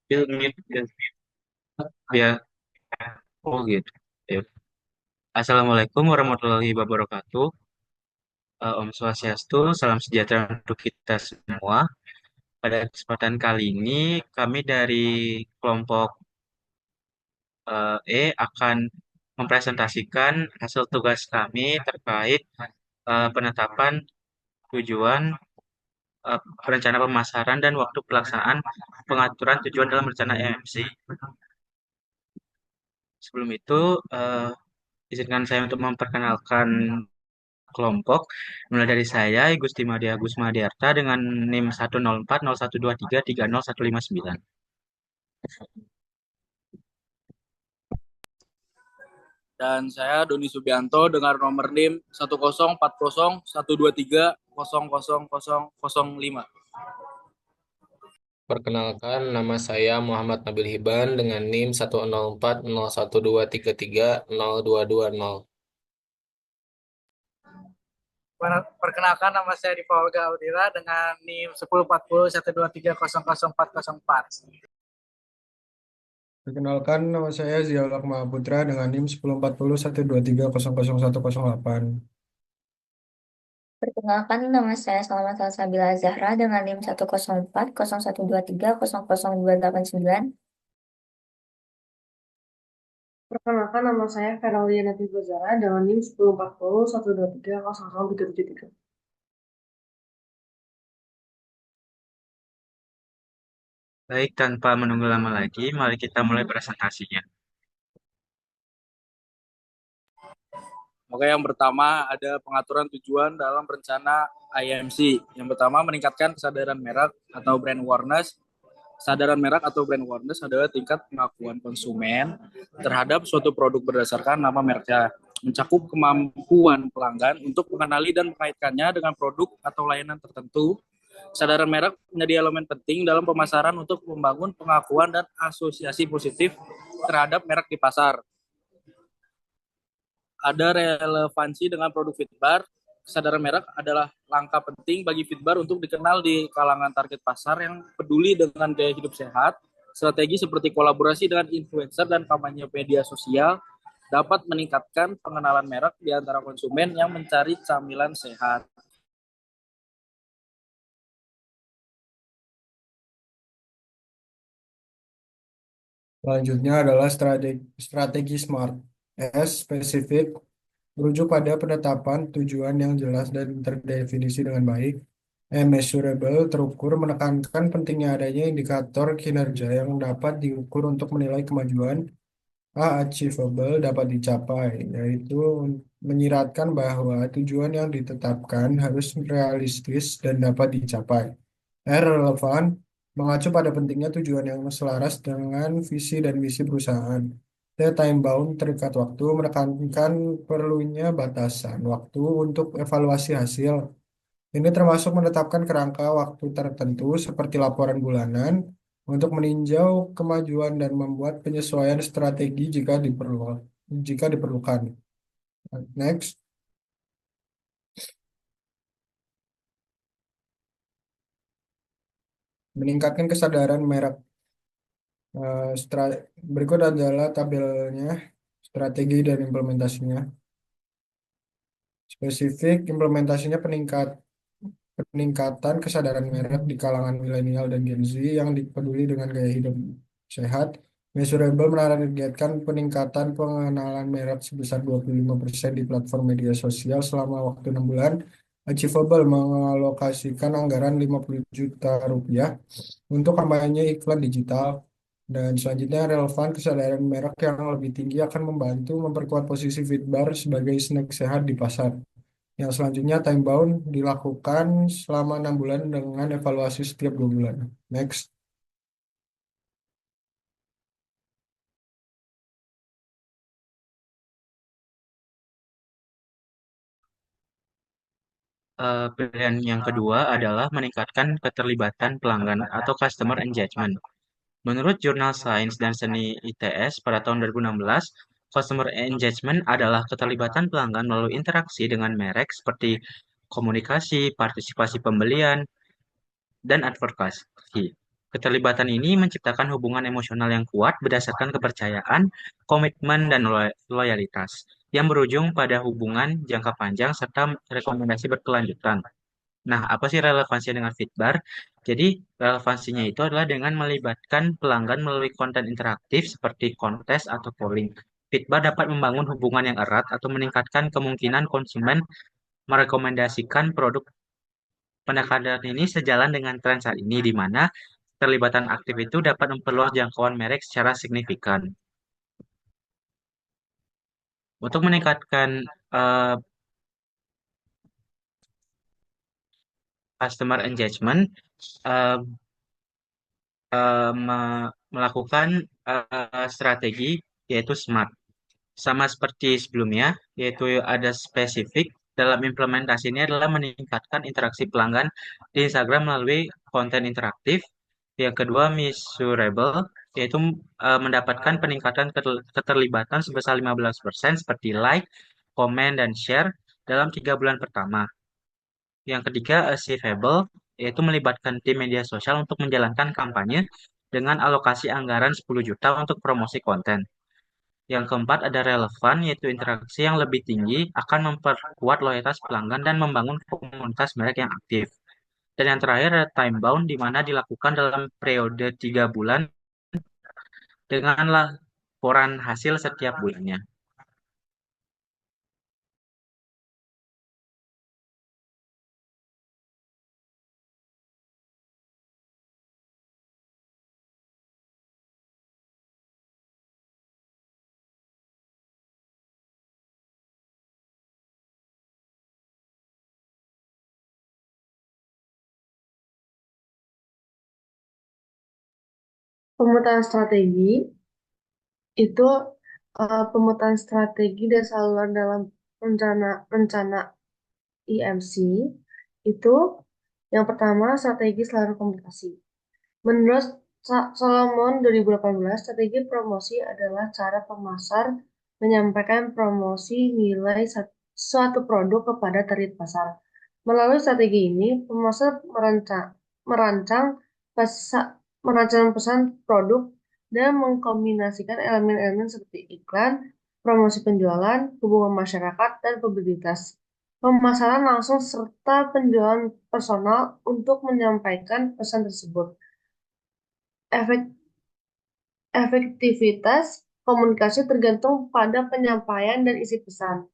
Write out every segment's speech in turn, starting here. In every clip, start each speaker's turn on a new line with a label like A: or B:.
A: Bill Mute, biar oh gitu. Ya. Assalamualaikum warahmatullahi wabarakatuh. Om Swastiastu, salam sejahtera untuk kita semua. Pada kesempatan kali ini, kami dari kelompok akan mempresentasikan hasil tugas kami terkait penetapan tujuan, rencana pemasaran, dan waktu pelaksanaan pengaturan tujuan dalam rencana EMC. Sebelum itu, izinkan saya untuk memperkenalkan kelompok, mulai dari saya, Gusti Madia Agus Madiarta dengan NIM 1040123309159.
B: Dan saya Doni Subianto dengan nomor NIM 1040123000005.
C: Perkenalkan, nama saya Muhammad Nabil Hiban dengan NIM 1040123302220.
D: Perkenalkan, nama saya Diva Olga Audira dengan NIM 104012300404.
E: Perkenalkan, nama saya Ziaul Mahaputra dengan NIM 104012300108.
F: Perkenalkan, nama saya Selamat Salsabila Zahra dengan NIM 1040123000289.
G: Perkenalkan, nama saya Feraliana Tibazara dengan NIM 104012300373.
A: Baik, tanpa menunggu lama lagi, mari kita mulai presentasinya.
B: Oke, yang pertama ada pengaturan tujuan dalam rencana IMC. Yang pertama meningkatkan kesadaran merek atau brand awareness. Kesadaran merek atau brand awareness adalah tingkat pengakuan konsumen terhadap suatu produk berdasarkan nama mereknya, mencakup kemampuan pelanggan untuk mengenali dan mengaitkannya dengan produk atau layanan tertentu. Kesadaran merek menjadi elemen penting dalam pemasaran untuk membangun pengakuan dan asosiasi positif terhadap merek di pasar. Ada relevansi dengan produk Fitbar. Kesadaran merek adalah langkah penting bagi Fitbar untuk dikenal di kalangan target pasar yang peduli dengan gaya hidup sehat. Strategi seperti kolaborasi dengan influencer dan kampanye media sosial dapat meningkatkan pengenalan merek di antara konsumen yang mencari camilan sehat.
E: Selanjutnya adalah strategi SMART. S, spesifik, merujuk pada penetapan tujuan yang jelas dan terdefinisi dengan baik. M, measurable, terukur, menekankan pentingnya adanya indikator kinerja yang dapat diukur untuk menilai kemajuan. A, achievable, dapat dicapai, yaitu menyiratkan bahwa tujuan yang ditetapkan harus realistis dan dapat dicapai. R, relevan, mengacu pada pentingnya tujuan yang selaras dengan visi dan misi perusahaan. T, time bound, terikat waktu, menekankan perlunya batasan waktu untuk evaluasi hasil. Ini termasuk menetapkan kerangka waktu tertentu seperti laporan bulanan untuk meninjau kemajuan dan membuat penyesuaian strategi jika diperlukan. Next. Meningkatkan kesadaran merek. Berikut adalah tabelnya, strategi dan implementasinya. Spesifik, implementasinya peningkatan kesadaran merek di kalangan milenial dan Gen Z yang peduli dengan gaya hidup sehat. Measurable menargetkan peningkatan pengenalan merek sebesar 25% di platform media sosial selama waktu 6 bulan. Achievable mengalokasikan anggaran 50 juta rupiah untuk kampanye iklan digital. Dan selanjutnya relevan, kesadaran merek yang lebih tinggi akan membantu memperkuat posisi Fitbar sebagai snack sehat di pasar. Yang selanjutnya time bound dilakukan selama 6 bulan dengan evaluasi setiap 2 bulan. Next.
A: Pilihan yang kedua adalah meningkatkan keterlibatan pelanggan atau customer engagement. Menurut Jurnal Sains dan Seni ITS pada tahun 2016, customer engagement adalah keterlibatan pelanggan melalui interaksi dengan merek seperti komunikasi, partisipasi pembelian, dan advokasi. Keterlibatan ini menciptakan hubungan emosional yang kuat berdasarkan kepercayaan, komitmen, dan loyalitas, yang berujung pada hubungan jangka panjang serta rekomendasi berkelanjutan. Nah, apa sih relevansinya dengan Fitbar? Jadi, relevansinya itu adalah dengan melibatkan pelanggan melalui konten interaktif seperti kontes atau polling. Fitbar dapat membangun hubungan yang erat atau meningkatkan kemungkinan konsumen merekomendasikan produk. Pendekatan ini sejalan dengan tren saat ini, di mana keterlibatan aktif itu dapat memperluas jangkauan merek secara signifikan. Untuk meningkatkan eh, customer engagement, eh, melakukan strategi yaitu SMART. Sama seperti sebelumnya, yaitu ada spesifik dalam implementasi ini adalah meningkatkan interaksi pelanggan di Instagram melalui konten interaktif. Yang kedua, measurable, yaitu mendapatkan peningkatan keterlibatan sebesar 15% seperti like, komen, dan share dalam 3 bulan pertama. Yang ketiga, achievable, yaitu melibatkan tim media sosial untuk menjalankan kampanye dengan alokasi anggaran 10 juta untuk promosi konten. Yang keempat ada relevan, yaitu interaksi yang lebih tinggi akan memperkuat loyalitas pelanggan dan membangun komunitas merek yang aktif. Dan yang terakhir ada time bound, di mana dilakukan dalam periode 3 bulan dengan laporan hasil setiap bulannya.
G: Pemetaan strategi itu pemetaan strategi dan saluran dalam rencana IMC itu yang pertama strategi saluran komunikasi. Menurut Solomon 2018, strategi promosi adalah cara pemasar menyampaikan promosi nilai suatu produk kepada target pasar. Melalui strategi ini, pemasar merancang pesan produk dan mengkombinasikan elemen-elemen seperti iklan, promosi penjualan, hubungan masyarakat, dan publisitas. Pemasaran langsung serta penjualan personal untuk menyampaikan pesan tersebut. Efektivitas komunikasi tergantung pada penyampaian dan isi pesan.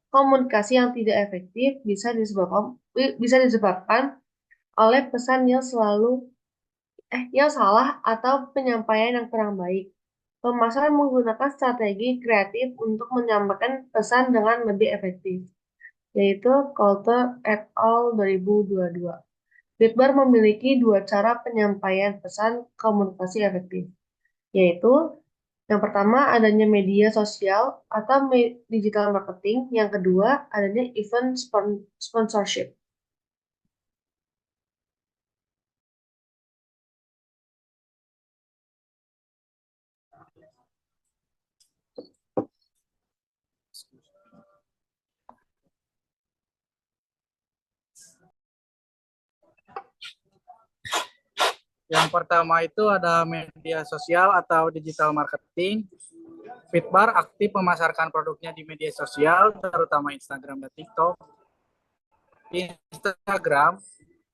G: Komunikasi yang tidak efektif bisa disebabkan oleh pesan yang salah atau penyampaian yang kurang baik. Pemasaran menggunakan strategi kreatif untuk menyampaikan pesan dengan lebih efektif, yaitu Coulter et al. 2022. Bitbar memiliki 2 cara penyampaian pesan komunikasi efektif, yaitu yang pertama adanya media sosial atau digital marketing, yang kedua adanya event sponsorship.
D: Yang pertama itu ada media sosial atau digital marketing. Fitbar aktif memasarkan produknya di media sosial, terutama Instagram dan TikTok. Di Instagram,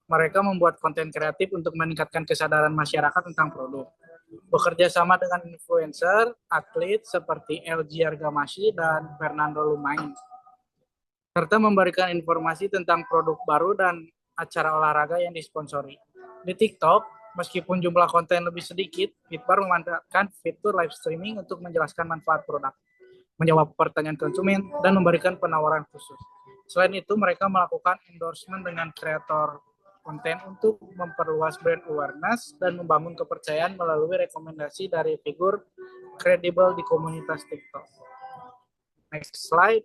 D: mereka membuat konten kreatif untuk meningkatkan kesadaran masyarakat tentang produk. Bekerja sama dengan influencer, atlet seperti LG Argamashi dan Fernando Lumain, serta memberikan informasi tentang produk baru dan acara olahraga yang disponsori. Di TikTok, meskipun jumlah konten lebih sedikit, Fitbar memanfaatkan fitur live streaming untuk menjelaskan manfaat produk, menjawab pertanyaan konsumen, dan memberikan penawaran khusus. Selain itu, mereka melakukan endorsement dengan kreator konten untuk memperluas brand awareness dan membangun kepercayaan melalui rekomendasi dari figur kredibel di komunitas TikTok. Next slide.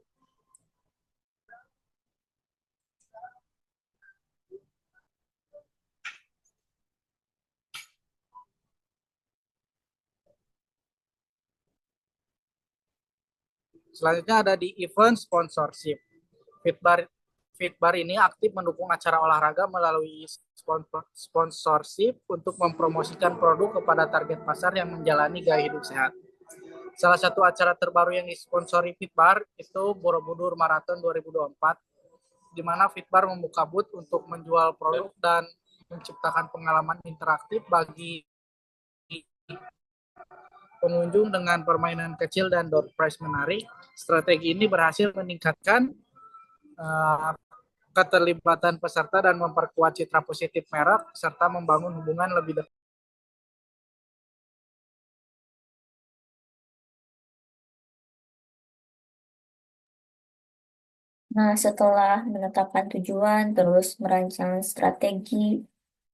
D: Selanjutnya ada di event sponsorship. Fitbar ini aktif mendukung acara olahraga melalui sponsorship untuk mempromosikan produk kepada target pasar yang menjalani gaya hidup sehat. Salah satu acara terbaru yang disponsori Fitbar itu Borobudur Marathon 2024, di mana Fitbar membuka booth untuk menjual produk dan menciptakan pengalaman interaktif bagi pengunjung dengan permainan kecil dan door prize menarik. Strategi ini berhasil meningkatkan keterlibatan peserta dan memperkuat citra positif merek serta membangun hubungan lebih dekat.
F: Nah, setelah menetapkan tujuan, terus merancang strategi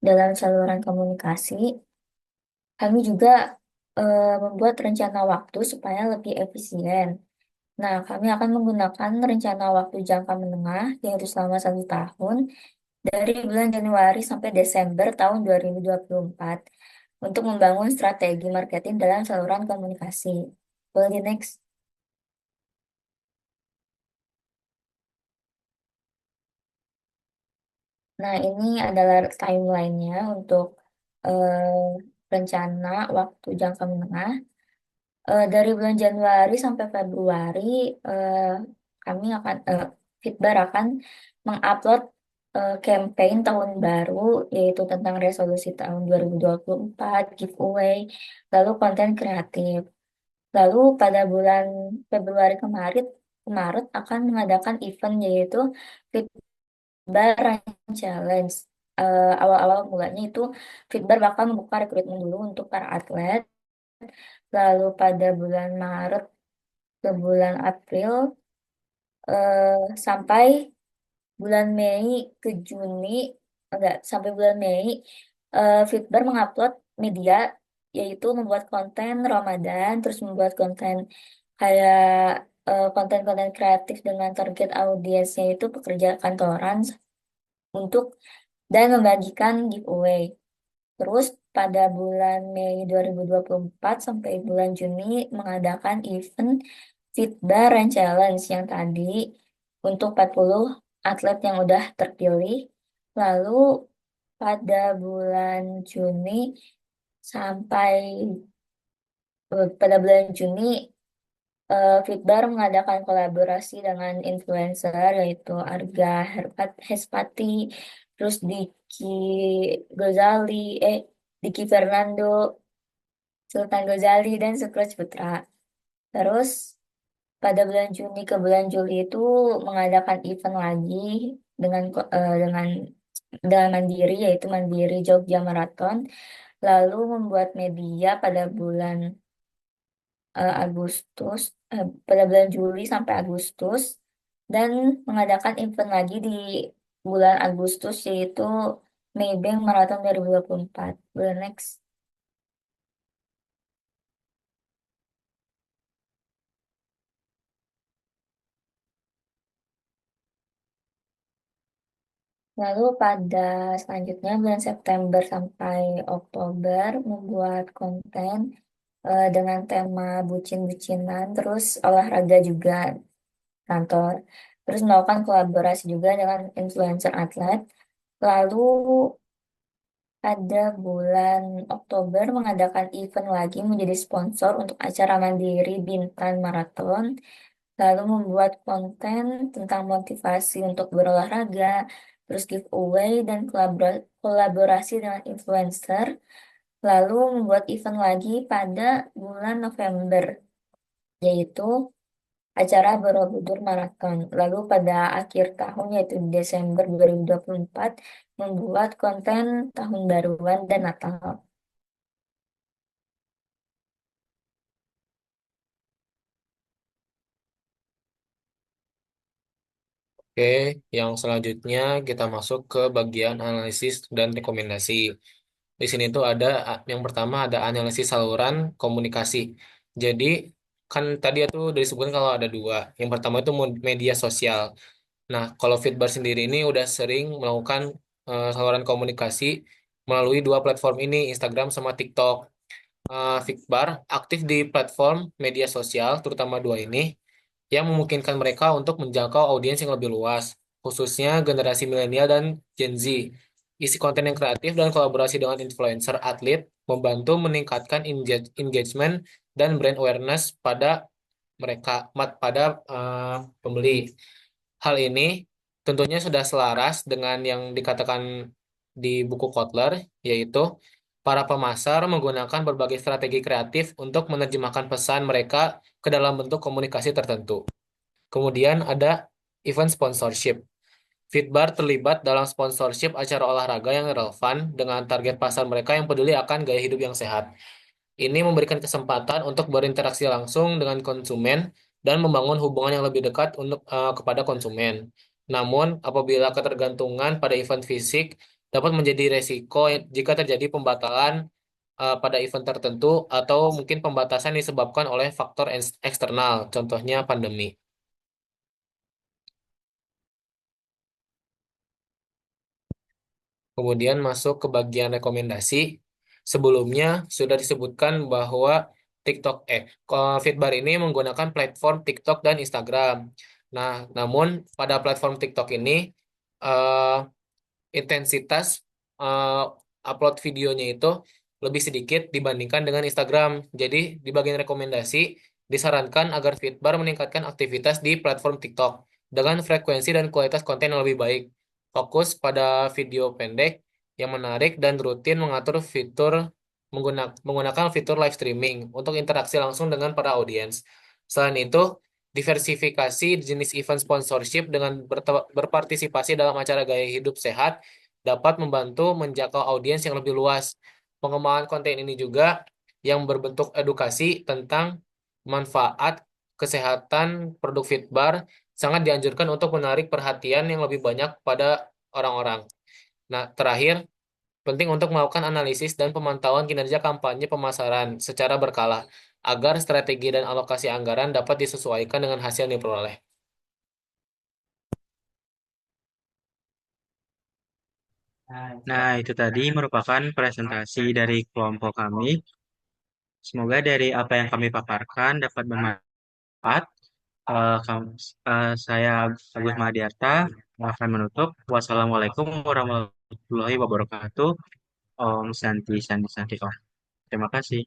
F: dalam saluran komunikasi, kami juga membuat rencana waktu supaya lebih efisien. Nah, kami akan menggunakan rencana waktu jangka menengah, yaitu selama 1 tahun, dari bulan Januari sampai Desember tahun 2024, untuk membangun strategi marketing dalam saluran komunikasi. Boleh di next? Nah, ini adalah timeline-nya untuk rencana waktu jangka menengah. Dari bulan Januari sampai Februari, eh, kami akan Fitbar akan mengupload campaign tahun baru, yaitu tentang resolusi tahun 2024, giveaway, lalu konten kreatif. Lalu pada bulan Februari kemarin, Maret akan mengadakan event yaitu Fitbar Run Challenge. Awal-awal mulanya itu Fitbar bakal membuka rekrutmen dulu untuk para atlet. Lalu pada bulan Maret ke bulan April sampai bulan Mei ke Juni, enggak, sampai bulan Mei, Fitbar mengupload media, yaitu membuat konten Ramadan, terus membuat konten kayak konten-konten kreatif dengan target audiensnya itu pekerja kantoran untuk dan membagikan giveaway. Terus pada bulan Mei 2024 sampai bulan Juni mengadakan event Fitbar Run Challenge yang tadi untuk 40 atlet yang udah terpilih. Lalu pada bulan Juni sampai pada bulan Juni Fitbar mengadakan kolaborasi dengan influencer yaitu Arga Hespati, terus Gozali, Diki Fernando, Sultan Gozali, dan Sukroj Putra. Terus pada bulan Juni ke bulan Juli itu mengadakan event lagi dengan dengan Mandiri, yaitu Mandiri Jogja Marathon. Lalu membuat media pada bulan Agustus, pada bulan Juli sampai Agustus, dan mengadakan event lagi di bulan Agustus yaitu Maybank Marathon 2024. Bulan next. Lalu pada selanjutnya bulan September sampai Oktober membuat konten dengan tema bucin-bucinan, terus olahraga juga kantor. Terus melakukan kolaborasi juga dengan influencer atlet. Lalu pada bulan Oktober mengadakan event lagi menjadi sponsor untuk acara Mandiri Bintan Marathon. Lalu membuat konten tentang motivasi untuk berolahraga, terus giveaway dan kolaborasi dengan influencer. Lalu membuat event lagi pada bulan November, yaitu acara Borobudur Marathon. Lalu pada akhir tahun, yaitu di Desember 2024, membuat konten tahun baruan dan Natal.
C: Oke, yang selanjutnya kita masuk ke bagian analisis dan rekomendasi. Di sini tuh ada yang pertama ada analisis saluran komunikasi. Jadi kan tadi itu disebutkan kalau ada dua. Yang pertama itu media sosial. Nah, kalau Fitbar sendiri ini udah sering melakukan saluran komunikasi melalui dua platform ini, Instagram sama TikTok. Fitbar aktif di platform media sosial, terutama dua ini, yang memungkinkan mereka untuk menjangkau audiens yang lebih luas. khususnya generasi milenial dan Gen Z. Isi konten yang kreatif dan kolaborasi dengan influencer atlet membantu meningkatkan engagement dan brand awareness pada pada pembeli. Hal ini tentunya sudah selaras dengan yang dikatakan di buku Kotler, yaitu para pemasar menggunakan berbagai strategi kreatif untuk menerjemahkan pesan mereka ke dalam bentuk komunikasi tertentu. Kemudian ada event sponsorship. Fitbar terlibat dalam sponsorship acara olahraga yang relevan dengan target pasar mereka yang peduli akan gaya hidup yang sehat. Ini memberikan kesempatan untuk berinteraksi langsung dengan konsumen dan membangun hubungan yang lebih dekat kepada konsumen. Namun, apabila ketergantungan pada event fisik dapat menjadi resiko jika terjadi pembatalan pada event tertentu atau mungkin pembatasan disebabkan oleh faktor eksternal, contohnya pandemi. Kemudian masuk ke bagian rekomendasi. Sebelumnya sudah disebutkan bahwa Fitbar ini menggunakan platform TikTok dan Instagram. Nah, namun pada platform TikTok ini eh, intensitas eh, upload videonya itu lebih sedikit dibandingkan dengan Instagram. Jadi di bagian rekomendasi disarankan agar Fitbar meningkatkan aktivitas di platform TikTok dengan frekuensi dan kualitas konten yang lebih baik. Fokus pada video pendek yang menarik dan rutin menggunakan fitur live streaming untuk interaksi langsung dengan para audiens. Selain itu, diversifikasi jenis event sponsorship dengan berpartisipasi dalam acara gaya hidup sehat dapat membantu menjangkau audiens yang lebih luas. Pengembangan konten ini juga yang berbentuk edukasi tentang manfaat kesehatan produk Fitbar sangat dianjurkan untuk menarik perhatian yang lebih banyak pada orang-orang. Nah, terakhir, penting untuk melakukan analisis dan pemantauan kinerja kampanye pemasaran secara berkala agar strategi dan alokasi anggaran dapat disesuaikan dengan hasil yang diperoleh.
A: Nah, itu tadi merupakan presentasi dari kelompok kami. Semoga dari apa yang kami paparkan dapat bermanfaat. Saya Agus Mahadiarta akan menutup. Wassalamualaikum warahmatullahi wabarakatuh. Om Santi Santi Santi Om. Terima kasih.